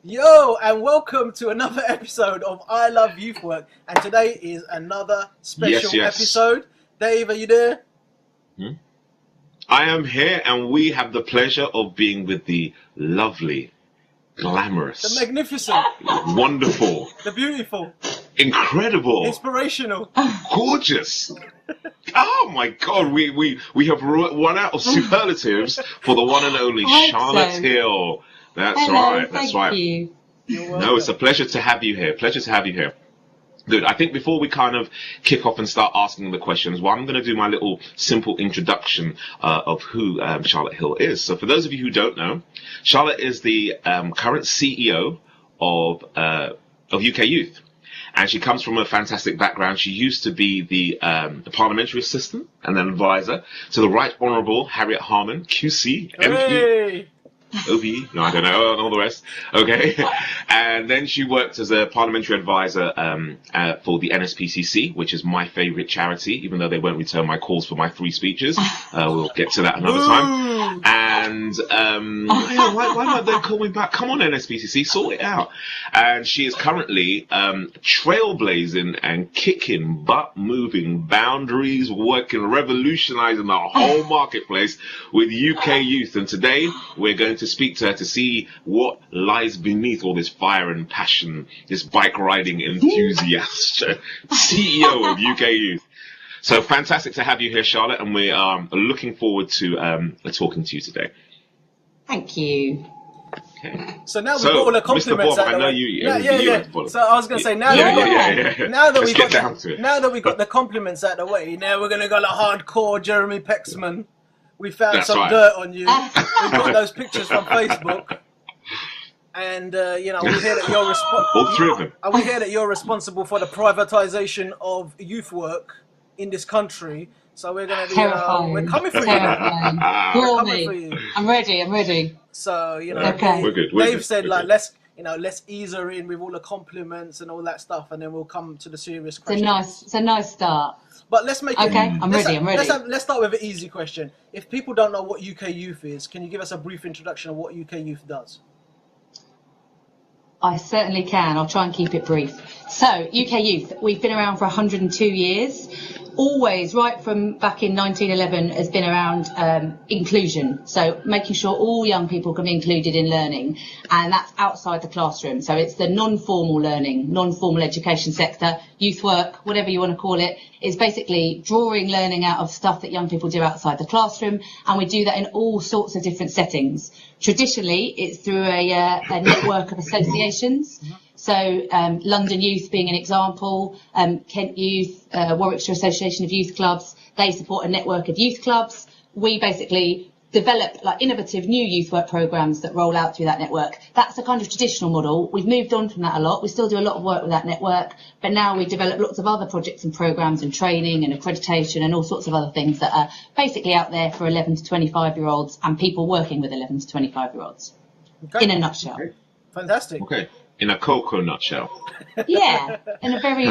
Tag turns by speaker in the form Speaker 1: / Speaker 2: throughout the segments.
Speaker 1: Yo, and welcome to another episode of I Love Youth Work. And today is another special episode. Dave, are you there?
Speaker 2: I am here, and we have the pleasure of being with the lovely, glamorous,
Speaker 1: The magnificent,
Speaker 2: wonderful,
Speaker 1: the beautiful,
Speaker 2: incredible,
Speaker 1: inspirational,
Speaker 2: gorgeous. Oh my God, we have run out of superlatives for the one and only Charlotte Hill. That's right. That's right.
Speaker 3: You.
Speaker 2: No, it's a pleasure to have you here. Pleasure to have you here. Good. I think before we kind of kick off and start asking the questions, well, I'm going to do my little simple introduction of who Charlotte Hill is. So for those of you who don't know, Charlotte is the current CEO of UK Youth. And she comes from a fantastic background. She used to be the Parliamentary Assistant and then Advisor to the Right Honourable Harriet Harman QC MP.
Speaker 1: Hey!
Speaker 2: OBE? No, I don't know, and all the rest. Okay. And then she worked as a parliamentary advisor for the NSPCC, which is my favourite charity, even though they won't return my calls for my free speeches. We'll get to that another time. And why won't they call me back? Come on, NSPCC, sort it out. And she is currently trailblazing and kicking butt, moving boundaries, working, revolutionising the whole marketplace with UK Youth. And today we're going to speak to her to see what lies beneath all this fire and passion, this bike riding enthusiast, CEO of UK Youth. So fantastic to have you here, Charlotte, and we are looking forward to talking to you today.
Speaker 3: Thank you.
Speaker 2: Okay.
Speaker 1: So now we've got all the compliments
Speaker 2: Mr. Bob,
Speaker 1: out
Speaker 2: I know
Speaker 1: the way.
Speaker 2: you.
Speaker 1: Yeah. So I was going to say, now that we got the compliments out the way, now we're going to go like hardcore Jeremy Pexman. We found dirt on you. We've got those pictures from Facebook. And, we hear that
Speaker 2: all three of them.
Speaker 1: We hear that you're responsible for the privatisation of youth work in this country. So we're going to be, we're coming for you.
Speaker 3: We're coming for you. I'm ready.
Speaker 1: So,
Speaker 3: okay.
Speaker 2: We're good.
Speaker 1: Dave said, let's ease her in with all the compliments and all that stuff, and then we'll come to the serious questions.
Speaker 3: It's a nice start.
Speaker 1: But let's make it...
Speaker 3: Okay, I'm ready.
Speaker 1: Let's start with an easy question. If people don't know what UK Youth is, can you give us a brief introduction of what UK Youth does?
Speaker 3: I certainly can. I'll try and keep it brief. So, UK Youth, we've been around for 102 years. Always, right from back in 1911, has been around inclusion. So making sure all young people can be included in learning, and that's outside the classroom. So it's the non-formal learning, non-formal education sector, youth work, whatever you want to call it, is basically drawing learning out of stuff that young people do outside the classroom, and we do that in all sorts of different settings. Traditionally, it's through a network of associations. So London Youth being an example, Kent Youth, Warwickshire Association of Youth Clubs, they support a network of youth clubs. We basically develop innovative new youth work programmes that roll out through that network. That's a kind of traditional model. We've moved on from that a lot. We still do a lot of work with that network, but now we develop lots of other projects and programmes and training and accreditation and all sorts of other things that are basically out there for 11 to 25-year-olds and people working with 11 to 25-year-olds. Okay. In a nutshell.
Speaker 1: Okay. Fantastic.
Speaker 2: Okay. In a cocoa nutshell.
Speaker 3: Yeah, in a very,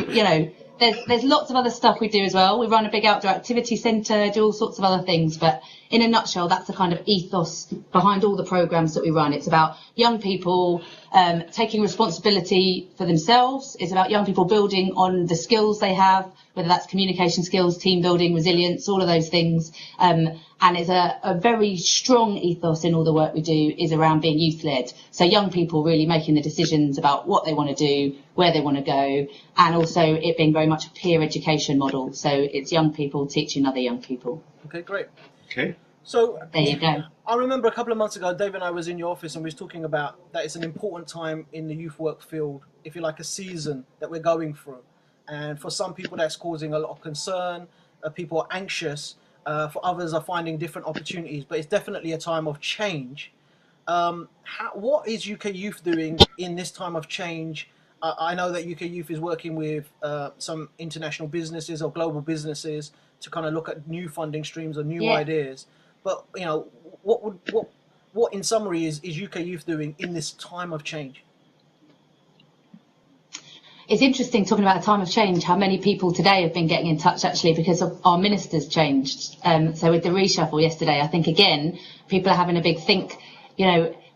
Speaker 3: there's lots of other stuff we do as well. We run a big outdoor activity centre, do all sorts of other things, but in a nutshell, that's the kind of ethos behind all the programmes that we run. It's about young people taking responsibility for themselves. It's about young people building on the skills they have, whether that's communication skills, team building, resilience, all of those things. And it's a very strong ethos in all the work we do is around being youth-led. So young people really making the decisions about what they want to do, where they want to go, and also it being very much a peer education model. So it's young people teaching other young people.
Speaker 1: Okay, great.
Speaker 2: Okay.
Speaker 3: So there you go.
Speaker 1: I remember a couple of months ago, Dave and I was in your office and we was talking about that it's an important time in the youth work field, if you like, a season that we're going through. And for some people that's causing a lot of concern, people are anxious, for others are finding different opportunities, but it's definitely a time of change. What is UK Youth doing in this time of change? I know that UK Youth is working with some international businesses or global businesses to kind of look at new funding streams or new ideas. But what in summary is UK Youth doing in this time of change?
Speaker 3: It's interesting talking about a time of change, how many people today have been getting in touch actually because of our ministers changed. So with the reshuffle yesterday, I think again, people are having a big think,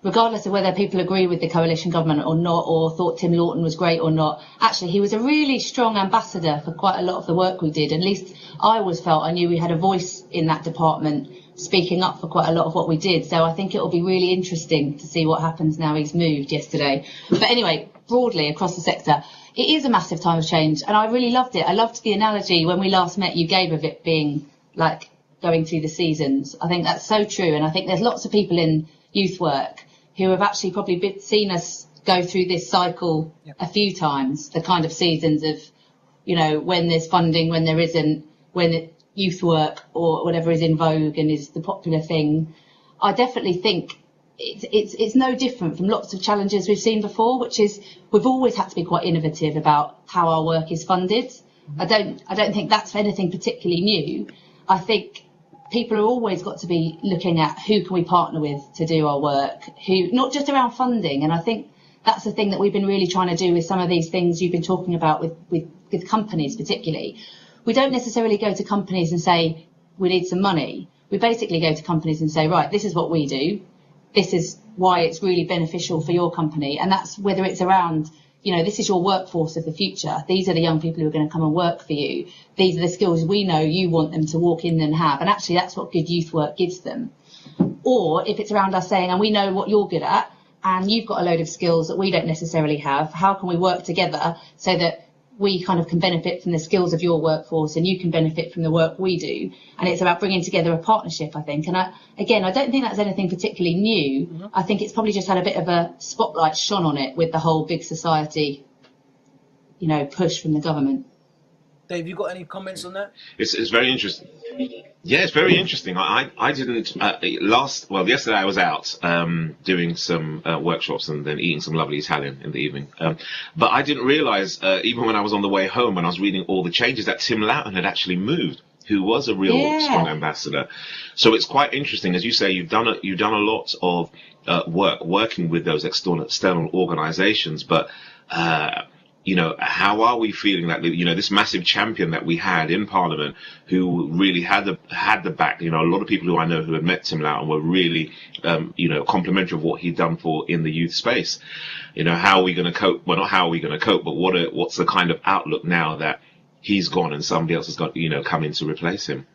Speaker 3: regardless of whether people agree with the coalition government or not, or thought Tim Loughton was great or not, actually he was a really strong ambassador for quite a lot of the work we did. At least I always felt I knew we had a voice in that department, speaking up for quite a lot of what we did. So I think it will be really interesting to see what happens now he's moved yesterday. But anyway, broadly across the sector, it is a massive time of change, and I really loved it. I loved the analogy when we last met you gave of it being like going through the seasons. I think that's so true, and I think there's lots of people in youth work who have actually probably seen us go through this cycle a few times, the kind of seasons of, you know, when there's funding, when there isn't, when youth work or whatever is in vogue and is the popular thing. I definitely think it's no different from lots of challenges we've seen before, which is we've always had to be quite innovative about how our work is funded. I don't think that's anything particularly new. I think people have always got to be looking at who can we partner with to do our work, who, not just around funding. And I think that's the thing that we've been really trying to do with some of these things you've been talking about with companies particularly. We don't necessarily go to companies and say, we need some money. We basically go to companies and say, right, this is what we do. This is why it's really beneficial for your company. And that's whether it's around, you know, this is your workforce of the future. These are the young people who are going to come and work for you. These are the skills we know you want them to walk in and have. And actually, that's what good youth work gives them. Or if it's around us saying, and we know what you're good at, and you've got a load of skills that we don't necessarily have, how can we work together so that we kind of can benefit from the skills of your workforce and you can benefit from the work we do? And it's about bringing together a partnership, I think. And I don't think that's anything particularly new. Mm-hmm. I think it's probably just had a bit of a spotlight shone on it with the whole big society, you know, push from the government.
Speaker 1: Dave, you got any comments on that?
Speaker 2: It's very interesting. Yeah, it's very interesting. I didn't yesterday I was out doing some workshops and then eating some lovely Italian in the evening. But I didn't realise even when I was on the way home when I was reading all the changes that Tim Loughton had actually moved, who was a real strong ambassador. So it's quite interesting, as you say, you've done a lot of working with those external organisations, but. You know, how are we feeling that, you know, this massive champion that we had in Parliament who really had the back, you know, a lot of people who I know who had met Tim Loughton were really, you know, complimentary of what he'd done in the youth space. You know, how are we going to cope? Well, not how are we going to cope, but what's the kind of outlook now that he's gone and somebody else has got, you know, come in to replace him?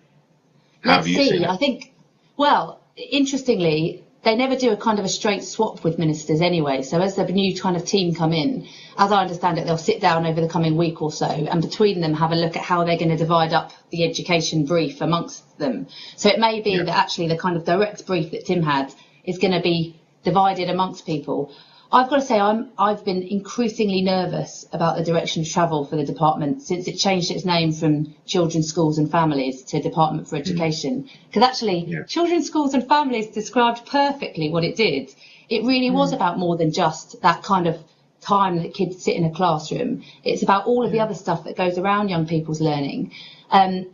Speaker 2: How have you seen it?
Speaker 3: I think, well, interestingly, they never do a kind of a straight swap with ministers anyway. So as the new kind of team come in, as I understand it, they'll sit down over the coming week or so and between them have a look at how they're going to divide up the education brief amongst them. So it may be that actually the kind of direct brief that Tim had is going to be divided amongst people. I've got to say I've been increasingly nervous about the direction of travel for the department since it changed its name from Children's Schools and Families to Department for Education. Because actually, Children's Schools and Families described perfectly what it did. It really was about more than just that kind of time that kids sit in a classroom. It's about all of the other stuff that goes around young people's learning. And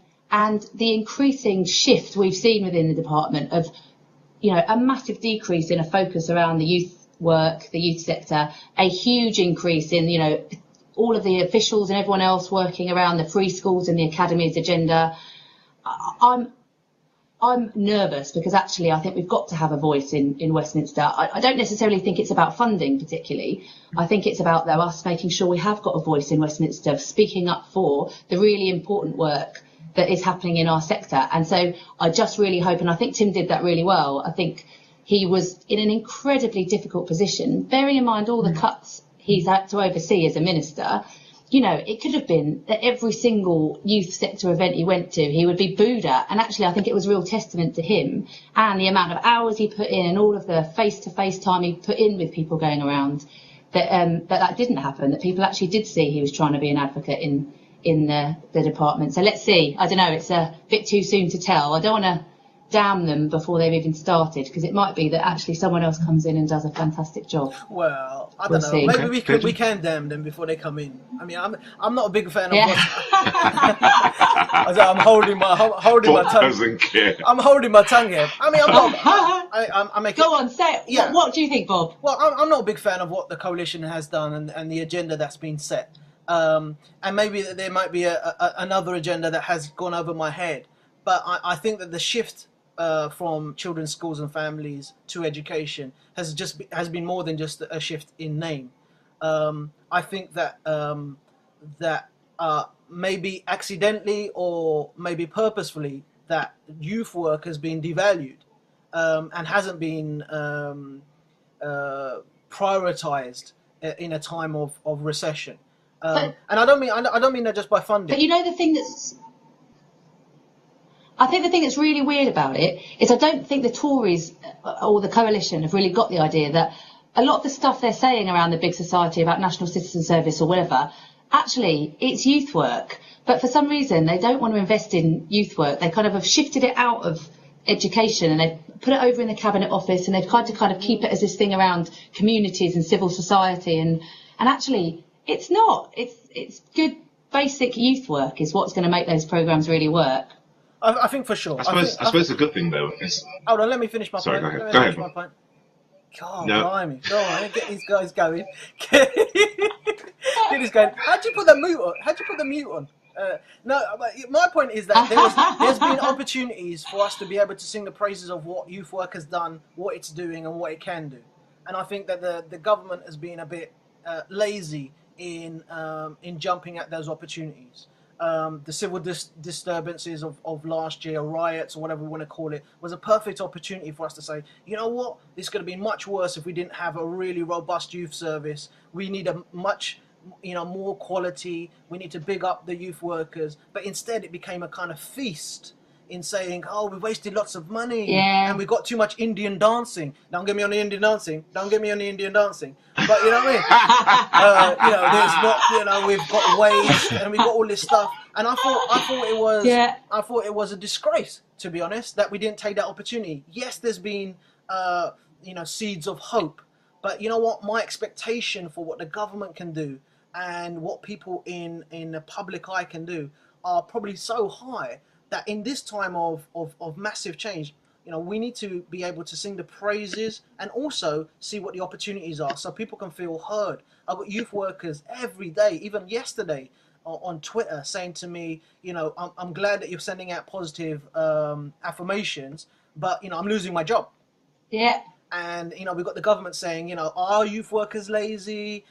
Speaker 3: the increasing shift we've seen within the department of, you know, a massive decrease in a focus around the youth work, the youth sector, a huge increase in, you know, all of the officials and everyone else working around the free schools and the academies agenda. I'm nervous because actually I think we've got to have a voice in Westminster. I don't necessarily think it's about funding particularly. I think it's about us making sure we have got a voice in Westminster, speaking up for the really important work that is happening in our sector. And so I just really hope, and I think Tim did that really well. I think he was in an incredibly difficult position, bearing in mind all the cuts he's had to oversee as a minister. You know, it could have been that every single youth sector event he went to, he would be booed at. And actually, I think it was a real testament to him and the amount of hours he put in and all of the face-to-face time he put in with people going around, that didn't happen, that people actually did see he was trying to be an advocate in the department. So let's see. I don't know, it's a bit too soon to tell. I don't want to damn them before they've even started, because it might be that actually someone else comes in and does a fantastic job.
Speaker 1: Well, I don't know. See. Maybe we can damn them before they come in. I mean, I'm not a big fan of what I'm holding my tongue. I'm holding my tongue here. I mean, I'm making.
Speaker 3: Go on, say it. Yeah. What do you think, Bob?
Speaker 1: Well, I'm not a big fan of what the coalition has done and the agenda that's been set. And maybe there might be another agenda that has gone over my head. But I think that the shift from children's schools and families to education has been more than just a shift in name. I think that maybe accidentally or maybe purposefully, that youth work has been devalued and hasn't been prioritized in a time of recession. And I don't mean that just by funding.
Speaker 3: But you know, I think the thing that's really weird about it is I don't think the Tories or the coalition have really got the idea that a lot of the stuff they're saying around the big society about national citizen service or whatever, actually it's youth work. But for some reason they don't want to invest in youth work. They kind of have shifted it out of education and they've put it over in the Cabinet Office, and they've tried to kind of keep it as this thing around communities and civil society, and actually it's not. It's good basic youth work is what's going to make those programmes really work.
Speaker 1: I think for sure.
Speaker 2: I suppose the good thing though is.
Speaker 1: Hold on, let me finish my point.
Speaker 2: Go ahead.
Speaker 1: God,
Speaker 2: No.
Speaker 1: blimey. Go on, get these guys going. Get these going. How'd you put the mute on? No, my point is that there's been opportunities for us to be able to sing the praises of what youth work has done, what it's doing, and what it can do. And I think that the government has been a bit lazy in jumping at those opportunities. The civil disturbances of last year, riots or whatever we want to call it, was a perfect opportunity for us to say, you know what, this could have been much worse if we didn't have a really robust youth service. We need a much more quality. We need to big up the youth workers. But instead it became a kind of feast in saying, oh, we wasted lots of money and we got too much Indian dancing. Don't get me on the Indian dancing. But you know what I mean? There's not, we've got waste and we've got all this stuff. And I thought it was a disgrace, to be honest, that we didn't take that opportunity. Yes, there's been, seeds of hope. But you know what? My expectation for what the government can do and what people in the public eye can do are probably so high that in this time of massive change, we need to be able to sing the praises and also see what the opportunities are so people can feel heard. I've got youth workers every day, even yesterday on Twitter, saying to me, I'm glad that you're sending out positive affirmations, but, I'm losing my job.
Speaker 3: Yeah.
Speaker 1: And, we've got the government saying, are youth workers lazy?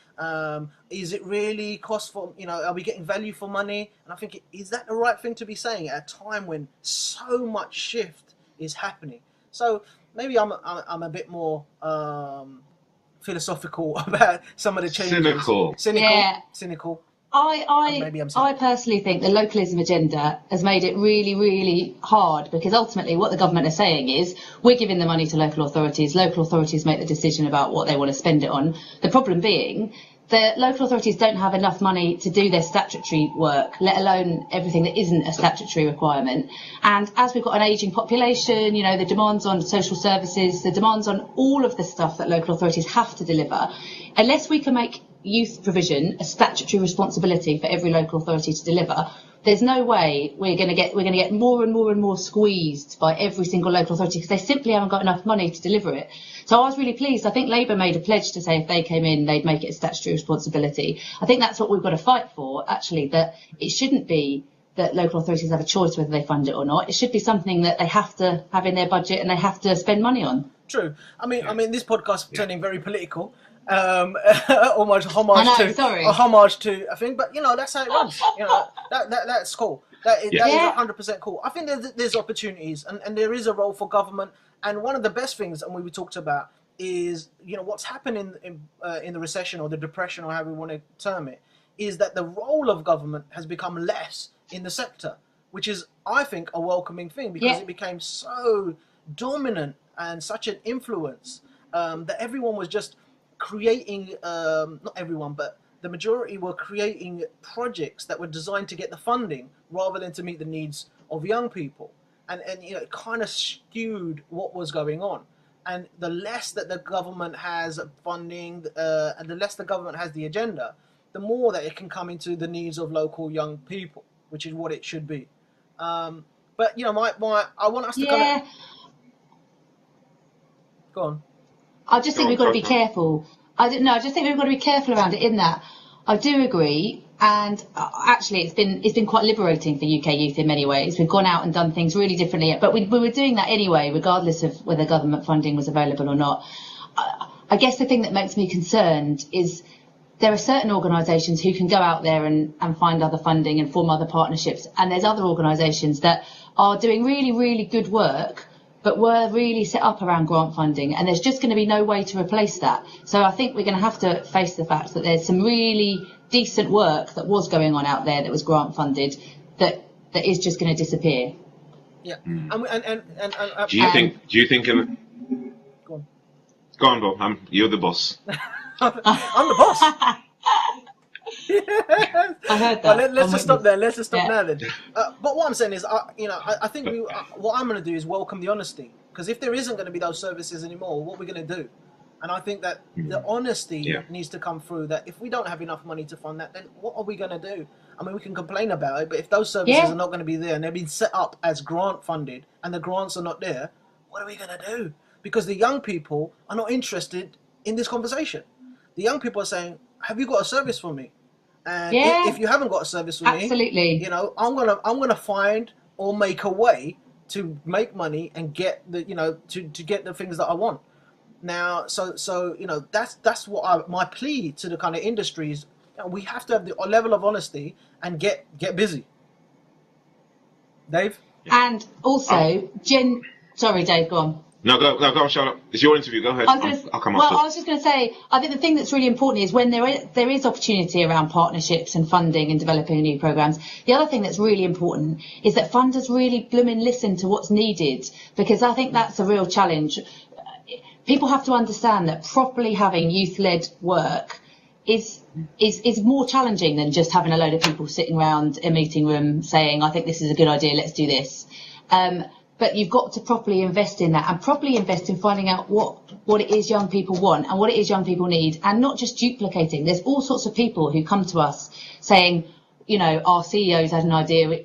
Speaker 1: Is it really are we getting value for money? And I think, is that the right thing to be saying at a time when so much shift is happening? So maybe I'm a bit more philosophical about some of the changes. Cynical.
Speaker 3: I personally think the localism agenda has made it really, really hard, because ultimately what the government are saying is we're giving the money to local authorities make the decision about what they want to spend it on. The problem being the local authorities don't have enough money to do their statutory work, let alone everything that isn't a statutory requirement. And as we've got an ageing population, the demands on social services, the demands on all of the stuff that local authorities have to deliver, unless we can make youth provision a statutory responsibility for every local authority to deliver, there's no way we're going to get more and more and more squeezed by every single local authority, because they simply haven't got enough money to deliver it. So I was really pleased. I think Labour made a pledge to say if they came in, they'd make it a statutory responsibility. I think that's what we've got to fight for, actually, that it shouldn't be that local authorities have a choice whether they fund it or not. It should be something that they have to have in their budget and they have to spend money on.
Speaker 1: True. I mean, this podcast is turning very political. Almost homage to a thing, but that's how it runs. That's cool. That is 100% cool. I think there's opportunities and there is a role for government. And one of the best things, and we talked about, is what's happening in the recession or the depression or however we want to term it, is that the role of government has become less in the sector, which is, I think, a welcoming thing, because it became so dominant and such an influence that everyone was just creating, not everyone, but the majority were creating projects that were designed to get the funding rather than to meet the needs of young people. And it kind of skewed what was going on. And the less that the government has funding and the less the government has the agenda, the more that it can come into the needs of local young people, which is what it should be. But I want us to kind of... Go on.
Speaker 3: I just think we've got to be careful. I just think we've got to be careful around it, in that I do agree, and actually it's been quite liberating for UK youth in many ways. We've gone out and done things really differently, but we were doing that anyway, regardless of whether government funding was available or not. I guess the thing that makes me concerned is there are certain organisations who can go out there and find other funding and form other partnerships, and there's other organisations that are doing really, really good work, but were really set up around grant funding, and there's just going to be no way to replace that. So I think we're going to have to face the fact that there's some really decent work that was going on out there that was grant funded that is just going to disappear.
Speaker 1: Yeah.
Speaker 2: Do you think go on, Bob, you're the boss.
Speaker 1: I'm the boss.
Speaker 3: I heard that.
Speaker 1: Well, let's just stop there. Let's just stop now then. But what I'm saying is, I think what I'm going to do is welcome the honesty, because if there isn't going to be those services anymore, what we're going to do? And I think that the honesty needs to come through. That if we don't have enough money to fund that, then what are we going to do? I mean, we can complain about it, but if those services are not going to be there and they've been set up as grant funded and the grants are not there, what are we going to do? Because the young people are not interested in this conversation. The young people are saying, have you got a service for me? And if you haven't got a service for me, I'm gonna find or make a way to make money and get the to get the things that I want. Now, so that's what my plea to the kind of industries. We have to have the level of honesty and get busy. Dave?
Speaker 3: And also, sorry, Dave, go on.
Speaker 2: No, go on, Charlotte. It's your interview. Go ahead. I'll come after.
Speaker 3: Well, I was just going to say, I think the thing that's really important is when there is opportunity around partnerships and funding and developing new programmes. The other thing that's really important is that funders really blooming listen to what's needed, because I think that's a real challenge. People have to understand that properly having youth-led work is more challenging than just having a load of people sitting around a meeting room saying, I think this is a good idea, let's do this. But you've got to properly invest in that and properly invest in finding out what it is young people want and what it is young people need, and not just duplicating. There's all sorts of people who come to us saying, our CEO's had an idea,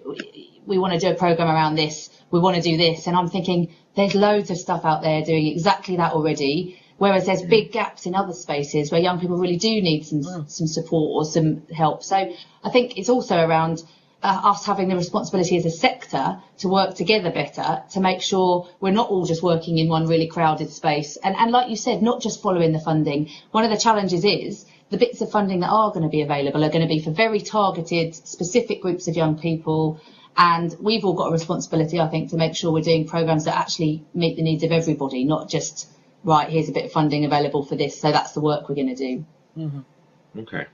Speaker 3: we want to do a programme around this, we want to do this. And I'm thinking, there's loads of stuff out there doing exactly that already, whereas there's big gaps in other spaces where young people really do need some support or some help. So I think it's also around us having the responsibility as a sector to work together better to make sure we're not all just working in one really crowded space. And like you said, not just following the funding. One of the challenges is the bits of funding that are going to be available are going to be for very targeted, specific groups of young people. And we've all got a responsibility, I think, to make sure we're doing programmes that actually meet the needs of everybody, not just, right, here's a bit of funding available for this, so that's the work we're going to do.
Speaker 2: Mm-hmm. Okay.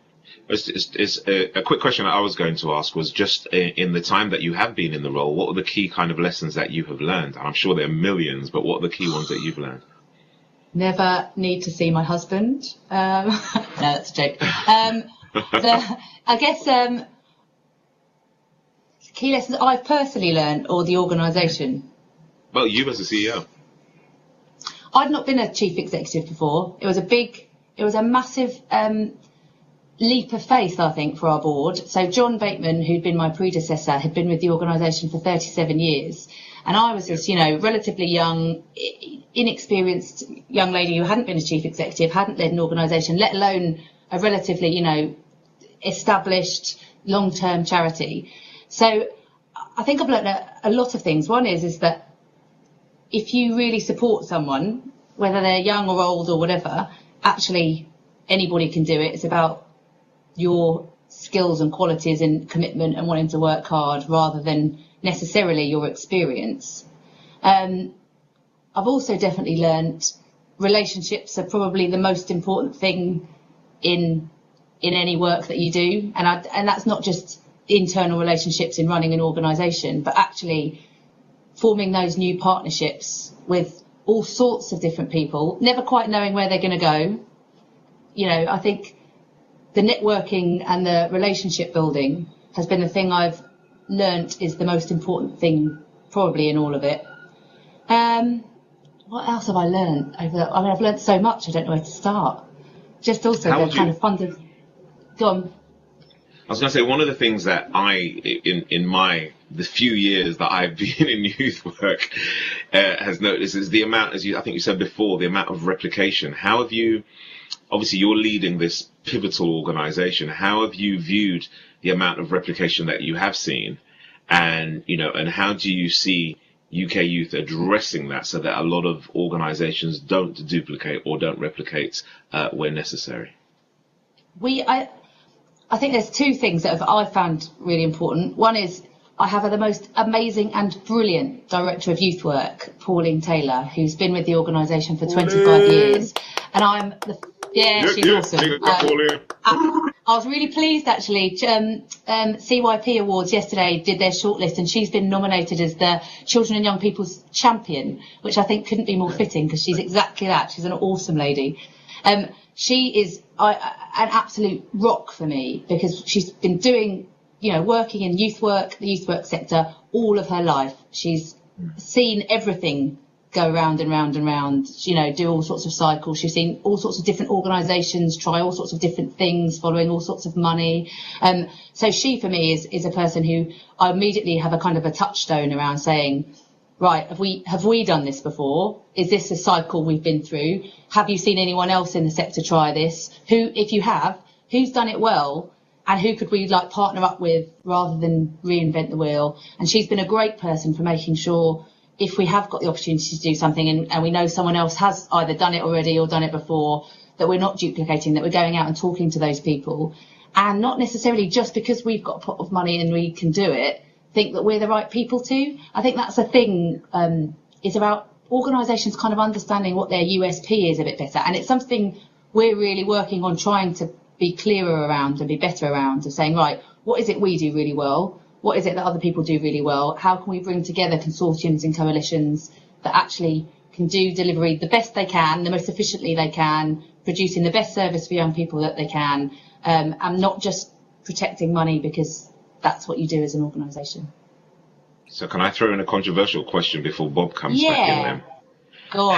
Speaker 2: It's a quick question that I was going to ask was just in the time that you have been in the role, what are the key kind of lessons that you have learned? I'm sure there are millions, but what are the key ones that you've learned?
Speaker 3: Never need to see my husband. No, that's a joke. I guess key lessons I've personally learned, or the organisation?
Speaker 2: Well, you as a CEO.
Speaker 3: I'd not been a chief executive before. It was a massive leap of faith, I think, for our board. So John Bateman, who'd been my predecessor, had been with the organisation for 37 years. And I was this, relatively young, inexperienced young lady who hadn't been a chief executive, hadn't led an organisation, let alone a relatively, established long-term charity. So I think I've learned a lot of things. One is that if you really support someone, whether they're young or old or whatever, actually anybody can do it. It's about your skills and qualities and commitment and wanting to work hard rather than necessarily your experience. I've also definitely learned relationships are probably the most important thing in any work that you do, and that's not just internal relationships in running an organisation, but actually forming those new partnerships with all sorts of different people, never quite knowing where they're going to go. I think the networking and the relationship building has been the thing I've learnt is the most important thing probably in all of it. What else have I learnt? I've learnt so much, I don't know where to start. Just also the kind of fun of... Go on.
Speaker 2: I was going to say, one of the things that in the few years that I've been in youth work has noticed is the amount, I think you said before, the amount of replication. How have you obviously you're leading this pivotal organization. How have you viewed the amount of replication that you have seen? And, and how do you see UK youth addressing that so that a lot of organizations don't duplicate or don't replicate where necessary?
Speaker 3: I think there's two things that I found really important. One is I have the most amazing and brilliant Director of Youth Work, Pauline Taylor, who's been with the organisation for 25 years. And she's awesome. I was really pleased, actually. CYP Awards yesterday did their shortlist, and she's been nominated as the Children and Young People's Champion, which I think couldn't be more fitting, because she's exactly that. She's an awesome lady. She is an absolute rock for me, because she's been doing, working in youth work, the youth work sector, all of her life. She's seen everything go round and round and round, do all sorts of cycles. She's seen all sorts of different organisations try all sorts of different things, following all sorts of money. So she, for me, is a person who I immediately have a kind of a touchstone around saying, right, have we done this before? Is this a cycle we've been through? Have you seen anyone else in the sector try this? Who, if you have, who's done it well? And who could we partner up with rather than reinvent the wheel? And she's been a great person for making sure, if we have got the opportunity to do something and we know someone else has either done it already or done it before, that we're not duplicating, that we're going out and talking to those people, and not necessarily just because we've got a pot of money and we can do it, think that we're the right people to. I think that's the thing, is about organisations kind of understanding what their USP is a bit better. And it's something we're really working on trying to be clearer around and be better around, of saying, right, what is it we do really well? What is it that other people do really well? How can we bring together consortiums and coalitions that actually can do delivery the best they can, the most efficiently they can, producing the best service for young people that they can, and not just protecting money because that's what you do as an organisation.
Speaker 2: So can I throw in a controversial question before Bob comes back in then?
Speaker 3: Go on.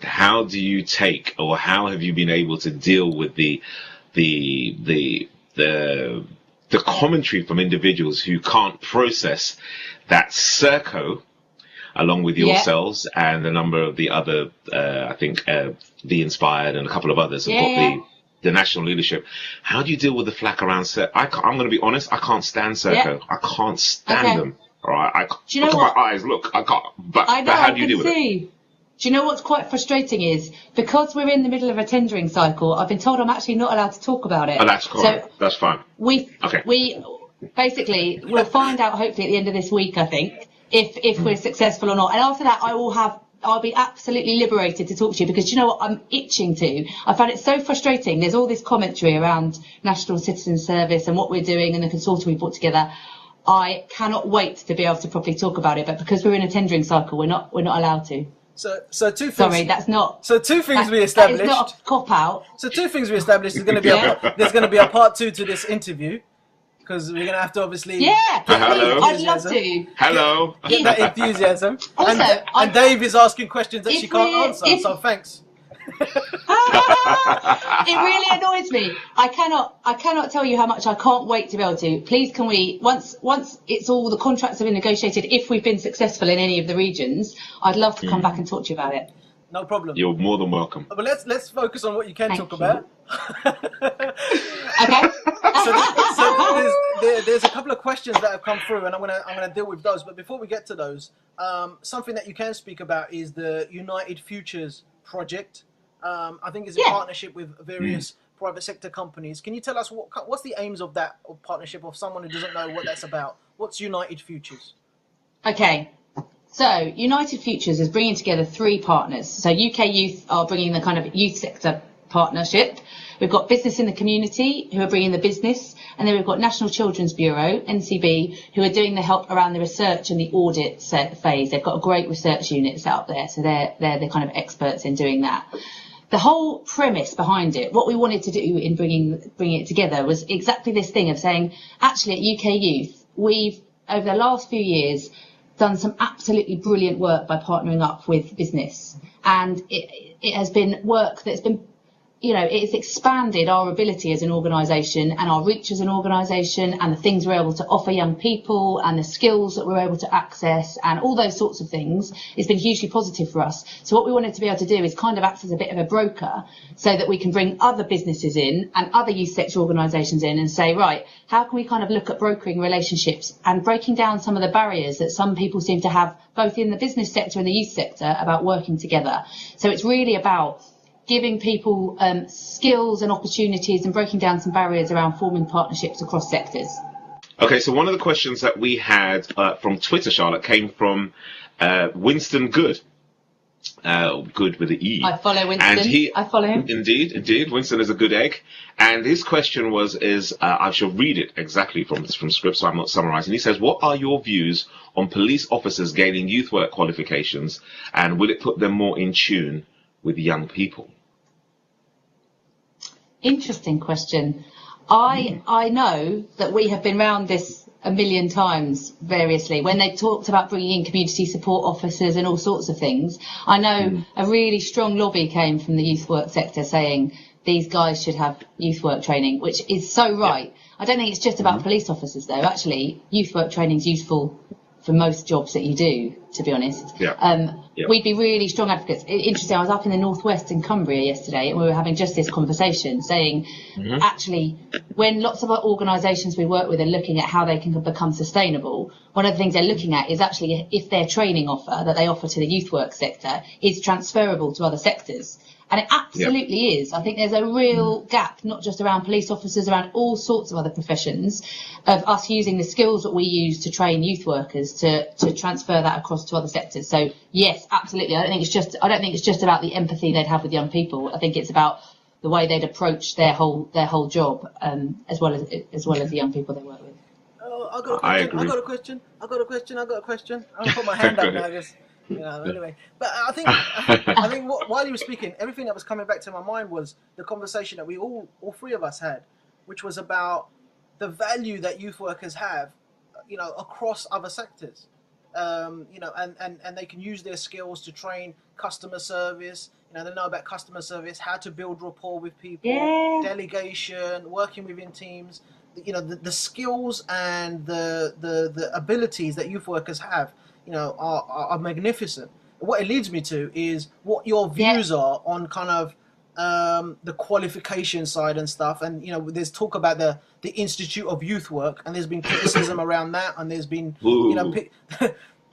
Speaker 2: How do you take, or how have you been able to deal with the commentary from individuals who can't process that Serco, along with yourselves and a number of the other, I think, The Inspired and a couple of others have got the national leadership. How do you deal with the flack around Serco? I'm going to be honest, I can't stand Serco. I can't stand them. All right,
Speaker 3: do you know
Speaker 2: look
Speaker 3: what?
Speaker 2: at my eyes, look, I can't. But how do you deal with it?
Speaker 3: Do you know what's quite frustrating is, because we're in the middle of a tendering cycle, I've been told I'm actually not allowed to talk about it.
Speaker 2: Oh, that's correct. So that's fine.
Speaker 3: We basically will find out hopefully at the end of this week, I think, if we're successful or not. And after that, I'll be absolutely liberated to talk to you, because do you know what I'm itching to? I found it so frustrating. There's all this commentary around National Citizen Service and what we're doing and the consortium we put together. I cannot wait to be able to properly talk about it, but because we're in a tendering cycle, we're not allowed to.
Speaker 1: So two things.
Speaker 3: Sorry, that's not.
Speaker 1: So two things we established.
Speaker 3: That is not a cop out.
Speaker 1: So two things we established. There's going to be a part 2 to this interview, because we're going to have to obviously.
Speaker 3: Yeah.
Speaker 2: Hello.
Speaker 3: I'd love to.
Speaker 2: Hello.
Speaker 1: Get that enthusiasm.
Speaker 3: Also,
Speaker 1: and Dave is asking questions that she can't answer. So thanks.
Speaker 3: It really annoys me. I cannot tell you how much I can't wait to be able to. Please, can we, once it's all the contracts have been negotiated, if we've been successful in any of the regions, I'd love to come back and talk to you about it.
Speaker 1: No problem.
Speaker 2: You're more than welcome.
Speaker 1: But let's focus on what you can talk about.
Speaker 3: Okay.
Speaker 1: So there's a couple of questions that have come through, and I'm gonna deal with those. But before we get to those, something that you can speak about is the United Futures project. I think it's a partnership with various private sector companies. Can you tell us what's the aims of that partnership, of someone who doesn't know what that's about? What's United Futures?
Speaker 3: Okay, so United Futures is bringing together 3 partners. So UK Youth are bringing the kind of youth sector partnership. We've got Business in the Community, who are bringing the business, and then we've got National Children's Bureau, NCB, who are doing the help around the research and the audit phase. They've got a great research unit set up there, so they're the kind of experts in doing that. The whole premise behind it, what we wanted to do in bringing it together, was exactly this thing of saying, actually at UK Youth, we've, over the last few years, done some absolutely brilliant work by partnering up with business. And it has been work that's been, it's expanded our ability as an organisation and our reach as an organisation and the things we're able to offer young people and the skills that we're able to access and all those sorts of things. It's been hugely positive for us. So what we wanted to be able to do is kind of act as a bit of a broker so that we can bring other businesses in and other youth sector organisations in and say, right, how can we kind of look at brokering relationships and breaking down some of the barriers that some people seem to have both in the business sector and the youth sector about working together. So it's really about giving people skills and opportunities and breaking down some barriers around forming partnerships across sectors.
Speaker 2: Okay, so one of the questions that we had from Twitter, Charlotte, came from Winston Good. Good with the E.
Speaker 3: I follow Winston. I follow him.
Speaker 2: Indeed. Winston is a good egg. And his question I shall read it exactly from script, so I'm not summarising. He says, what are your views on police officers gaining youth work qualifications, and will it put them more in tune with young people?
Speaker 3: Interesting question. I know that we have been round this a million times variously when they talked about bringing in community support officers and all sorts of things. I know a really strong lobby came from the youth work sector saying these guys should have youth work training, which is so right. Yeah. I don't think it's just about police officers though. Actually, youth work training is useful for most jobs that you do, to be honest. We'd be really strong advocates. Interesting, I was up in the northwest in Cumbria yesterday and we were having just this conversation saying actually when lots of our organisations we work with are looking at how they can become sustainable, one of the things they're looking at is actually if their training offer that they offer to the youth work sector is transferable to other sectors. And it absolutely is. I think there's a real gap, not just around police officers, around all sorts of other professions, of us using the skills that we use to train youth workers to transfer that across to other sectors. So yes, absolutely. I don't think it's just about the empathy they'd have with young people. I think it's about the way they'd approach their whole job, as well as the young people they work with.
Speaker 1: Oh, I got a question. I'm gonna put my hand up now. Anyway, but I think while you were speaking, everything that was coming back to my mind was the conversation that we all three of us had, which was about the value that youth workers have, across other sectors, and they can use their skills to train customer service. They know about customer service, how to build rapport with people, delegation, working within teams. The skills and the abilities that youth workers have. Are magnificent. What it leads me to is what your views are on kind of the qualification side and stuff. And there's talk about the Institute of Youth Work, and there's been criticism around that, and there's been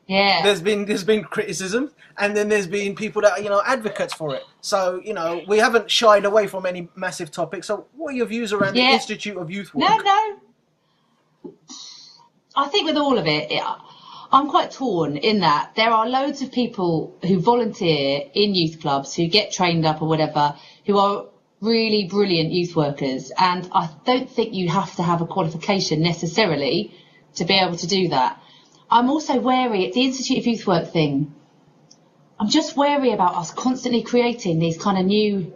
Speaker 1: there's been criticism, and then there's been people that are advocates for it. So we haven't shied away from any massive topics. So what are your views around the Institute of Youth Work?
Speaker 3: No. I think with all of it. I'm quite torn in that there are loads of people who volunteer in youth clubs, who get trained up or whatever, who are really brilliant youth workers. And I don't think you have to have a qualification necessarily to be able to do that. I'm also wary at the Institute of Youth Work thing. I'm just wary about us constantly creating these kind of new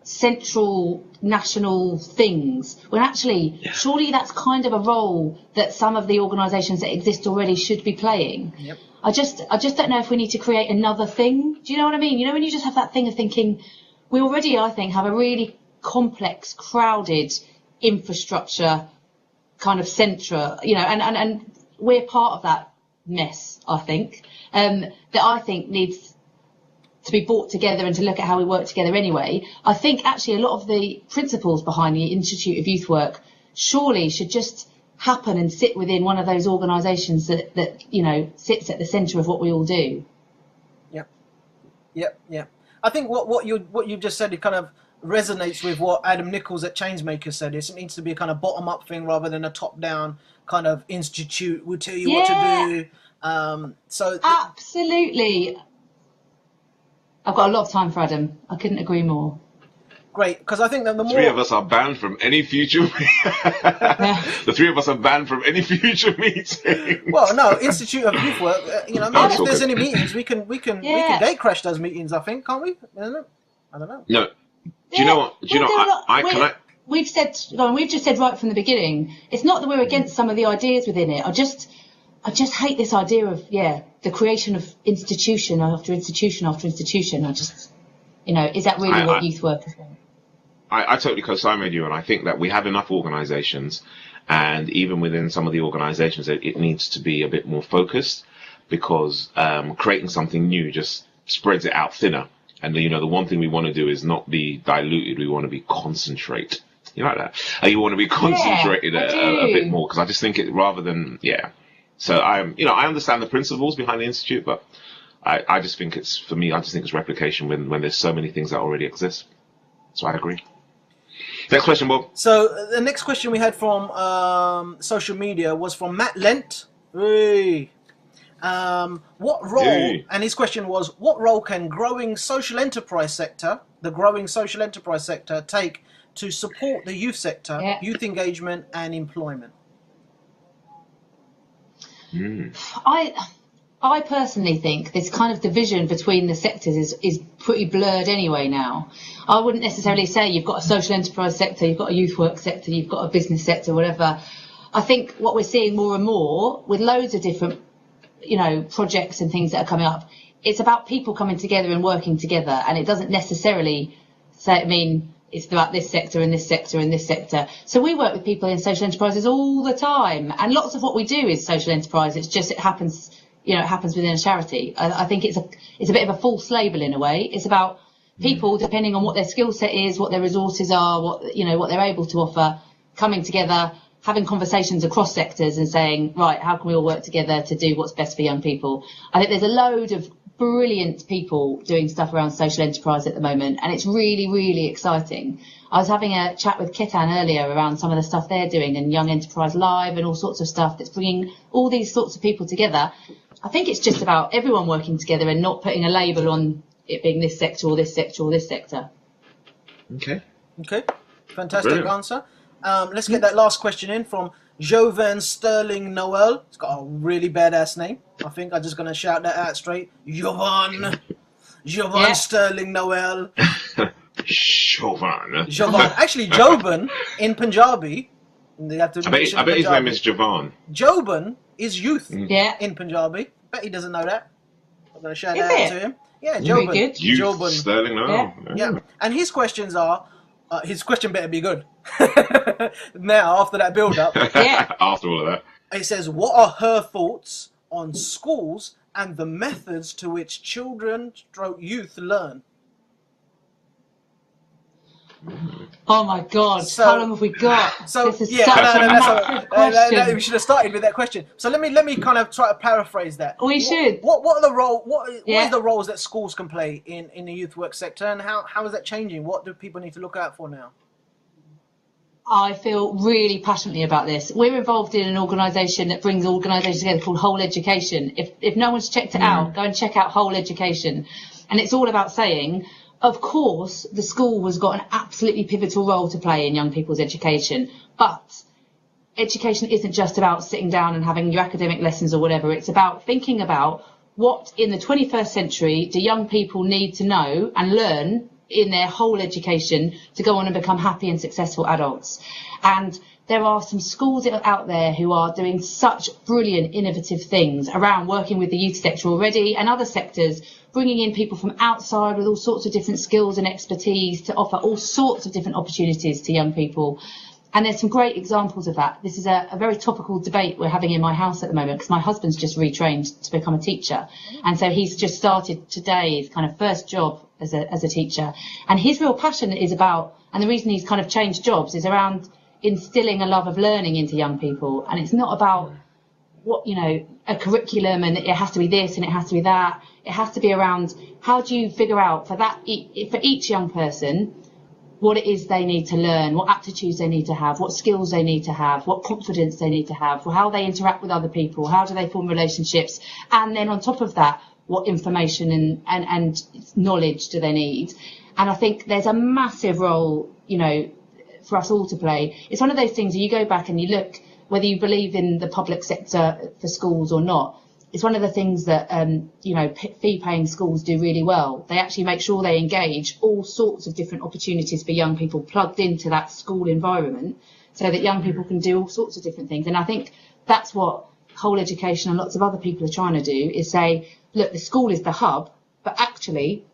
Speaker 3: central national things when actually surely that's kind of a role that some of the organisations that exist already should be playing. I just don't know if we need to create another thing. Do you know what I mean? When you just have that thing of thinking we already, I think, have a really complex, crowded infrastructure kind of centre, and we're part of that mess, I think, that I think needs to be brought together and to look at how we work together anyway. I think actually a lot of the principles behind the Institute of Youth Work surely should just happen and sit within one of those organisations that sits at the centre of what we all do.
Speaker 1: Yeah. I think what you just said, it kind of resonates with what Adam Nichols at Changemakers said. It needs to be a kind of bottom-up thing rather than a top-down kind of institute will tell you what to do.
Speaker 3: Absolutely. I've got a lot of time for Adam. I couldn't agree more.
Speaker 1: Great, because I think that the more...
Speaker 2: Three of us are banned from any future... The three of us are banned from any future meeting.
Speaker 1: Well, no, Institute of Youth Work, if there's any meetings, we can gate crash those meetings, I think, can't we? I don't know.
Speaker 2: No. Do you know what?
Speaker 3: We've just said right from the beginning, it's not that we're against some of the ideas within it. I just hate this idea of, the creation of institution after institution after institution. Is that really what youth work is doing?
Speaker 2: I totally co-sign with you, and I think that we have enough organisations, and even within some of the organisations, it needs to be a bit more focused, because creating something new just spreads it out thinner. And the one thing we want to do is not be diluted. We want to be concentrate. You like that? You want to be concentrated a bit more, because I just think it rather than So I understand the principles behind the institute, but I just think it's, for me, I just think it's replication when there's so many things that already exist. So I agree. Next question, Bob.
Speaker 1: So the next question we had from social media was from Matt Lent. Hey. What role, and his question was, what role can the growing social enterprise sector take to support the youth sector, youth engagement and employment?
Speaker 3: I personally think this kind of division between the sectors is pretty blurred anyway now. I wouldn't necessarily say you've got a social enterprise sector, you've got a youth work sector, you've got a business sector, whatever. I think what we're seeing more and more with loads of different, projects and things that are coming up, it's about people coming together and working together, and it doesn't necessarily mean it's about this sector and this sector and this sector. So we work with people in social enterprises all the time, and lots of what we do is social enterprise. It's just it happens within a charity. I think it's a bit of a false label in a way. It's about people, depending on what their skill set is, what their resources are, what they're able to offer, coming together, having conversations across sectors and saying, right, how can we all work together to do what's best for young people? I think there's a load of brilliant people doing stuff around social enterprise at the moment, and it's really, really exciting. I was having a chat with Ketan earlier around some of the stuff they're doing, and Young Enterprise Live and all sorts of stuff that's bringing all these sorts of people together. I think it's just about everyone working together and not putting a label on it being this sector or this sector or this sector.
Speaker 2: Okay,
Speaker 1: fantastic
Speaker 2: Brilliant.
Speaker 1: answer. Let's get that last question in from Jovan Sterling Noel. It's got a really badass name. I think I'm just going to shout that out straight. Jovan Sterling Noel.
Speaker 2: Jovan.
Speaker 1: Actually, Joban in Punjabi. They have to
Speaker 2: I bet his name is Javan.
Speaker 1: Joban is youth in Punjabi. Bet he doesn't know that. I'm going to shout that out to him. Yeah, Joban.
Speaker 3: Good.
Speaker 2: Youth
Speaker 1: Joban.
Speaker 2: Sterling Noel.
Speaker 1: Yeah. And his questions are, his question better be good. Now, after that build-up.
Speaker 2: After all of that.
Speaker 1: It says, what are her thoughts on schools and the methods to which children/youth learn?
Speaker 3: Oh my God! How long have we got?
Speaker 1: So
Speaker 3: this is
Speaker 1: we should have started with that question. So let me kind of try to paraphrase that.
Speaker 3: We should.
Speaker 1: What are the what are the roles that schools can play in the youth work sector, and how is that changing? What do people need to look out for now?
Speaker 3: I feel really passionately about this. We're involved in an organisation that brings organisations together called Whole Education. If no one's checked it out, go and check out Whole Education. And it's all about saying, of course, the school has got an absolutely pivotal role to play in young people's education. But education isn't just about sitting down and having your academic lessons or whatever. It's about thinking about what in the 21st century do young people need to know and learn in their whole education to go on and become happy and successful adults. And there are some schools out there who are doing such brilliant, innovative things around working with the youth sector already and other sectors, bringing in people from outside with all sorts of different skills and expertise to offer all sorts of different opportunities to young people. And there's some great examples of that. This is a very topical debate we're having in my house at the moment because my husband's just retrained to become a teacher. And so he's just started today his kind of first job as a teacher. And his real passion is about, and the reason he's kind of changed jobs is around instilling a love of learning into young people. And it's not about what, a curriculum and it has to be this and it has to be that. It has to be around how do you figure out for each young person what it is they need to learn, what aptitudes they need to have, what skills they need to have, what confidence they need to have, how they interact with other people, how do they form relationships, and then on top of that, what information and knowledge do they need. And I think there's a massive role, for us all to play. It's one of those things, you go back and you look, whether you believe in the public sector for schools or not, it's one of the things that, fee-paying schools do really well. They actually make sure they engage all sorts of different opportunities for young people plugged into that school environment so that young people can do all sorts of different things. And I think that's what Whole Education and lots of other people are trying to do, is say, look, the school is the hub, but actually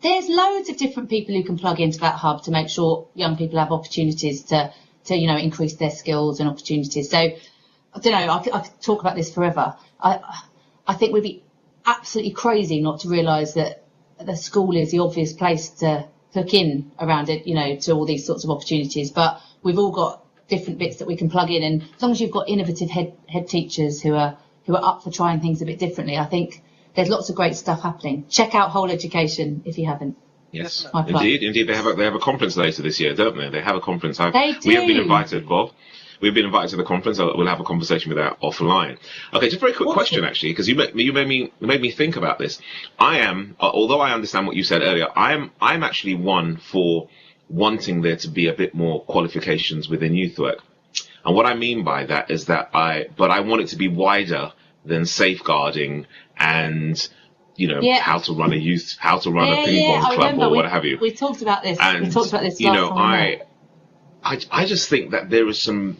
Speaker 3: There's loads of different people who can plug into that hub to make sure young people have opportunities to increase their skills and opportunities. So I don't know, I could talk about this forever. I think we'd be absolutely crazy not to realise that the school is the obvious place to hook in around it, to all these sorts of opportunities. But we've all got different bits that we can plug in, and as long as you've got innovative head teachers who are up for trying things a bit differently, I think there's lots of great stuff happening. Check out Whole Education if you haven't.
Speaker 2: Yes, indeed. They have a conference later this year, don't they? They have a conference.
Speaker 3: They do.
Speaker 2: We have been invited, Bob. We've been invited to the conference. We'll have a conversation with that offline. Okay, just a very quick question, actually, because you made me think about this. I am, although I understand what you said earlier, I'm actually one for wanting there to be a bit more qualifications within youth work. And what I mean by that is that I want it to be wider than safeguarding and how to run a ping pong club or what have you.
Speaker 3: We talked about this.
Speaker 2: And,
Speaker 3: we talked about this last time.
Speaker 2: I just think that there is some,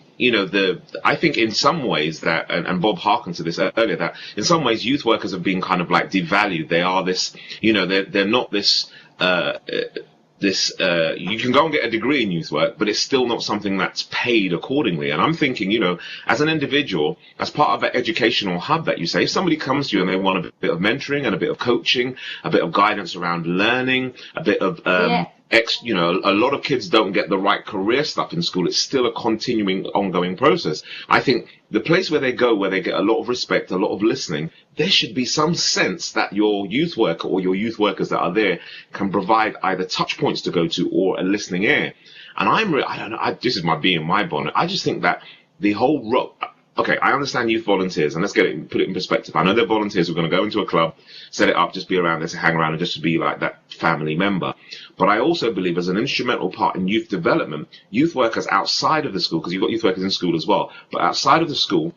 Speaker 2: I think in some ways that, and Bob hearkened to this earlier, that in some ways youth workers have been kind of like devalued. They are this, they're not this, you can go and get a degree in youth work, but it's still not something that's paid accordingly. And I'm thinking, as an individual, as part of that educational hub that you say, if somebody comes to you and they want a bit of mentoring and a bit of coaching, a bit of guidance around learning, a bit of, a lot of kids don't get the right career stuff in school. It's still a continuing, ongoing process. I think the place where they go, where they get a lot of respect, a lot of listening, there should be some sense that your youth worker or your youth workers that are there can provide either touch points to go to or a listening ear. And I don't know, this is my bee in my bonnet. I just think that the whole okay, I understand youth volunteers, and let's put it in perspective. I know they're volunteers who are going to go into a club, set it up, just be around there, to hang around and just to be like that family member. But I also believe as an instrumental part in youth development, youth workers outside of the school, because you've got youth workers in school as well, but outside of the school,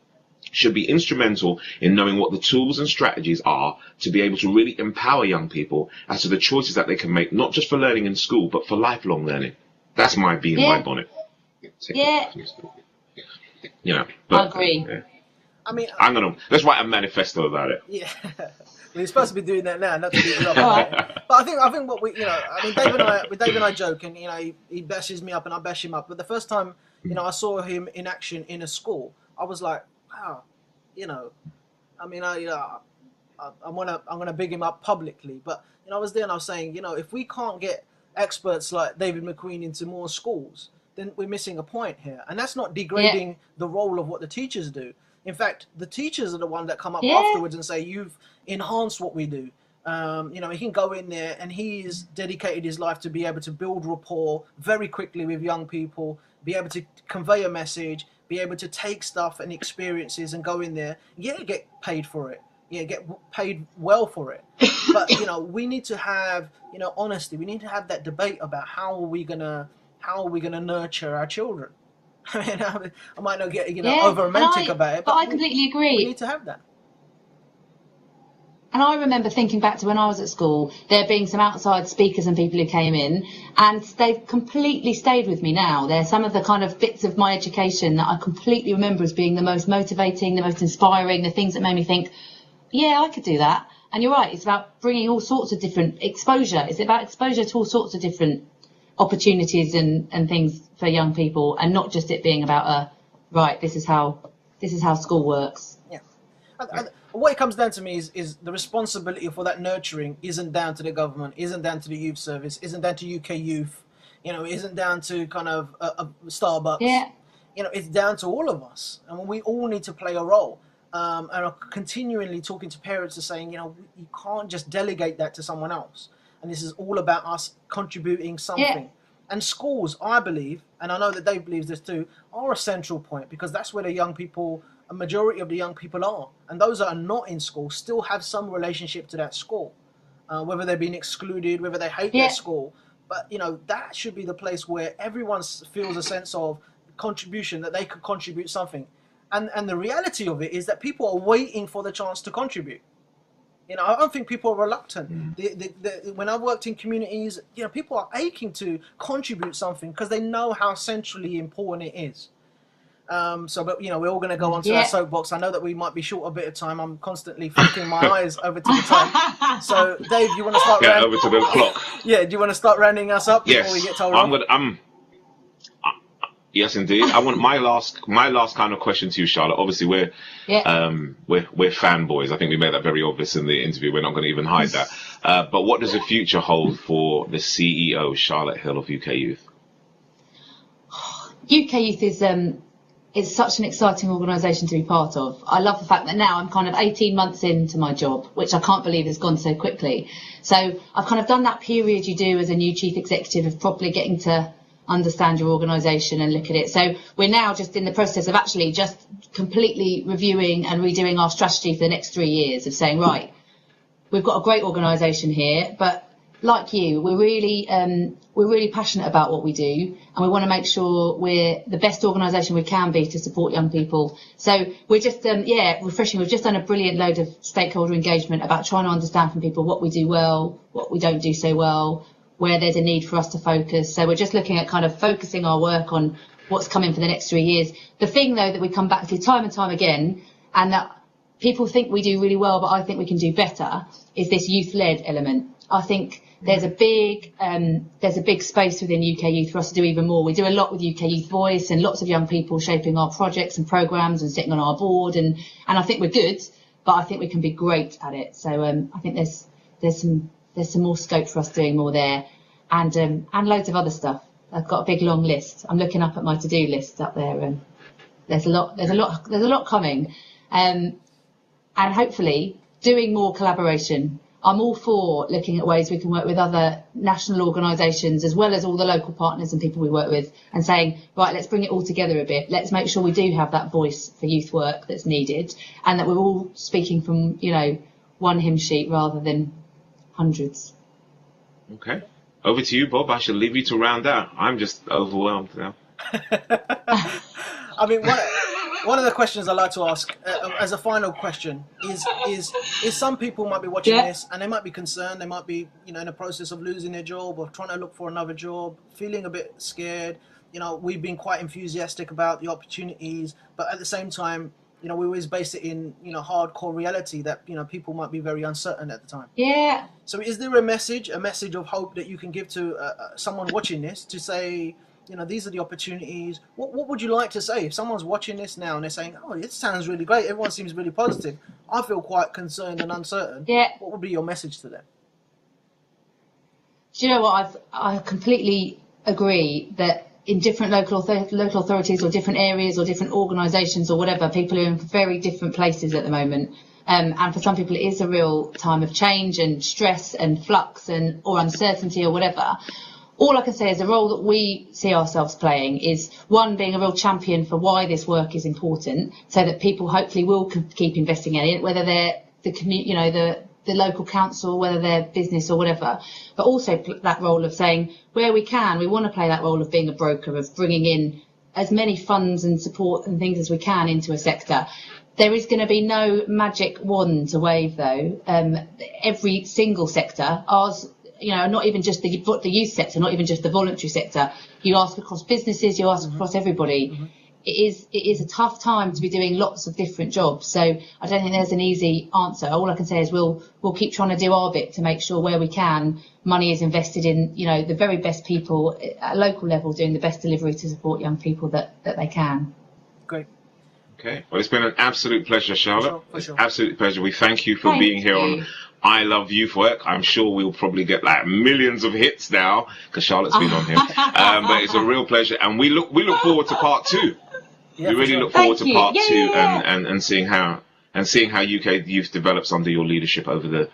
Speaker 2: should be instrumental in knowing what the tools and strategies are to be able to really empower young people as to the choices that they can make, not just for learning in school, but for lifelong learning. That's my bee in my bonnet. But,
Speaker 3: I agree.
Speaker 1: I mean,
Speaker 2: let's write a manifesto about it.
Speaker 1: Yeah, we're supposed to be doing that now, not to beat it up. But I think what we, Dave and I joke, and he bashes me up and I bash him up. But the first time, I saw him in action in a school, I was like, wow, I'm gonna big him up publicly. But I was there and I was saying, if we can't get experts like David McQueen into more schools, then we're missing a point here. And that's not degrading the role of what the teachers do. In fact, the teachers are the ones that come up afterwards and say, you've enhanced what we do. He can go in there and he's dedicated his life to be able to build rapport very quickly with young people, be able to convey a message, be able to take stuff and experiences and go in there. Get paid for it. Get paid well for it. But, we need to have, honesty. We need to have that debate about how are we gonna nurture our children. I mean, I might not get over romantic about it, but
Speaker 3: I completely agree.
Speaker 1: We need to have that.
Speaker 3: And I remember thinking back to when I was at school, there being some outside speakers and people who came in, and they've completely stayed with me now. They're some of the kind of bits of my education that I completely remember as being the most motivating, the most inspiring, the things that made me think, yeah, I could do that. And you're right, it's about bringing all sorts of different exposure. It's about exposure to all sorts of different opportunities and things for young people, and not just it being about this is how school works.
Speaker 1: What it comes down to me is the responsibility for that nurturing isn't down to the government, isn't down to the youth service, isn't down to UK Youth, isn't down to kind of Starbucks. It's down to all of us, and we all need to play a role. And I'm continually talking to parents and saying, you can't just delegate that to someone else. And this is all about us contributing something. And schools, I believe, and I know that Dave believes this too, are a central point, because that's where the young people, a majority of the young people are. And those that are not in school still have some relationship to that school, whether they're being excluded, whether they hate their school. But, that should be the place where everyone feels a sense of contribution, that they could contribute something. And the reality of it is that people are waiting for the chance to contribute. I don't think people are reluctant. When I've worked in communities, people are aching to contribute something because they know how centrally important it is. But we're all going to go onto our soapbox. I know that we might be short a bit of time. I'm constantly flicking my eyes over to the time. So, Dave, do you want to start?
Speaker 2: Over to the clock.
Speaker 1: Yeah. Do you want to start rounding us up before we get told off?
Speaker 2: Yes, indeed. I want my last kind of question to you, Charlotte. Obviously, we're fanboys. I think we made that very obvious in the interview. We're not going to even hide that. But what does the future hold for the CEO, Charlotte Hill of UK Youth?
Speaker 3: UK Youth is such an exciting organisation to be part of. I love the fact that now I'm kind of 18 months into my job, which I can't believe has gone so quickly. So I've kind of done that period you do as a new chief executive of properly getting to understand your organisation and look at it. So we're now just in the process of actually just completely reviewing and redoing our strategy for the next 3 years, of saying, right, we've got a great organisation here, but like you, we're really passionate about what we do, and we want to make sure we're the best organisation we can be to support young people. So we're just refreshing. We've just done a brilliant load of stakeholder engagement about trying to understand from people what we do well, what we don't do so well, where there's a need for us to focus. So we're just looking at kind of focusing our work on what's coming for the next 3 years. The thing, though, that we come back to time and time again, and that people think we do really well, but I think we can do better, is this youth-led element. I think there's a big space within UK Youth for us to do even more. We do a lot with UK Youth Voice and lots of young people shaping our projects and programmes and sitting on our board, and I think we're good, but I think we can be great at it. So I think there's some more scope for us doing more there, and loads of other stuff. I've got a big long list. I'm looking up at my to-do list up there, and there's a lot coming, and hopefully doing more collaboration. I'm all for looking at ways we can work with other national organisations as well as all the local partners and people we work with, and saying, right, let's bring it all together a bit. Let's make sure we do have that voice for youth work that's needed, and that we're all speaking from one hymn sheet rather than hundreds.
Speaker 2: Okay, over to you, Bob. I shall leave you to round out. I'm just overwhelmed now.
Speaker 1: I mean, one of the questions I like to ask as a final question is some people might be watching this and they might be concerned. They might be in the process of losing their job or trying to look for another job, feeling a bit scared. We've been quite enthusiastic about the opportunities, but at the same time, we always base it in, hardcore reality that, people might be very uncertain at the time.
Speaker 3: Yeah.
Speaker 1: So is there a message of hope that you can give to someone watching this to say, these are the opportunities? What would you like to say if someone's watching this now and they're saying, oh, it sounds really great, everyone seems really positive, I feel quite concerned and uncertain.
Speaker 3: Yeah.
Speaker 1: What would be your message to them?
Speaker 3: Do you know what? I completely agree that in different local authorities or different areas or different organisations or whatever, people are in very different places at the moment. And for some people, it is a real time of change and stress and flux or uncertainty or whatever. All I can say is the role that we see ourselves playing is, one, being a real champion for why this work is important, so that people hopefully will keep investing in it, whether they're the local council, whether they're business or whatever, but also that role of saying, where we can, we want to play that role of being a broker, of bringing in as many funds and support and things as we can into a sector. There is going to be no magic wand to wave, though. Every single sector, ours, not even just the youth sector, not even just the voluntary sector. You ask across businesses, you ask across everybody. Mm-hmm. It is a tough time to be doing lots of different jobs. So I don't think there's an easy answer. All I can say is we'll keep trying to do our bit to make sure where we can, money is invested in, the very best people at a local level doing the best delivery to support young people that they can.
Speaker 1: Great.
Speaker 2: Okay. Well, it's been an absolute pleasure, Charlotte.
Speaker 1: For sure.
Speaker 2: Absolute pleasure. We thank you for being here on I Love Youth Work. I'm sure we'll probably get millions of hits now because Charlotte's been on here. But it's a real pleasure, and we look forward to part 2.
Speaker 1: Yeah,
Speaker 2: we really look forward to part 2 and seeing how UK Youth develops under your leadership over the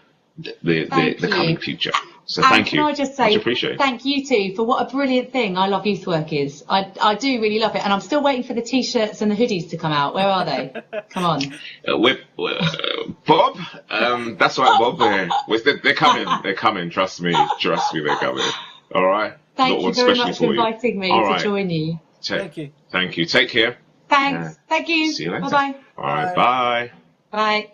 Speaker 2: coming future. So thank you.
Speaker 3: Can I just say,
Speaker 2: much appreciated.
Speaker 3: Thank you too for what a brilliant thing I Love Youth Work is. I do really love it, and I'm still waiting for the t-shirts and the hoodies to come out. Where are they? Come on.
Speaker 2: Bob, that's right, Bob. They're coming. They're coming. Trust me, they're coming. All right.
Speaker 3: Thank you very much for inviting me to join you.
Speaker 1: Thank you.
Speaker 2: Thank you. Take care.
Speaker 3: Thanks. Thank you.
Speaker 2: See you later.
Speaker 3: Bye-bye.
Speaker 2: All right. Bye.
Speaker 3: Bye.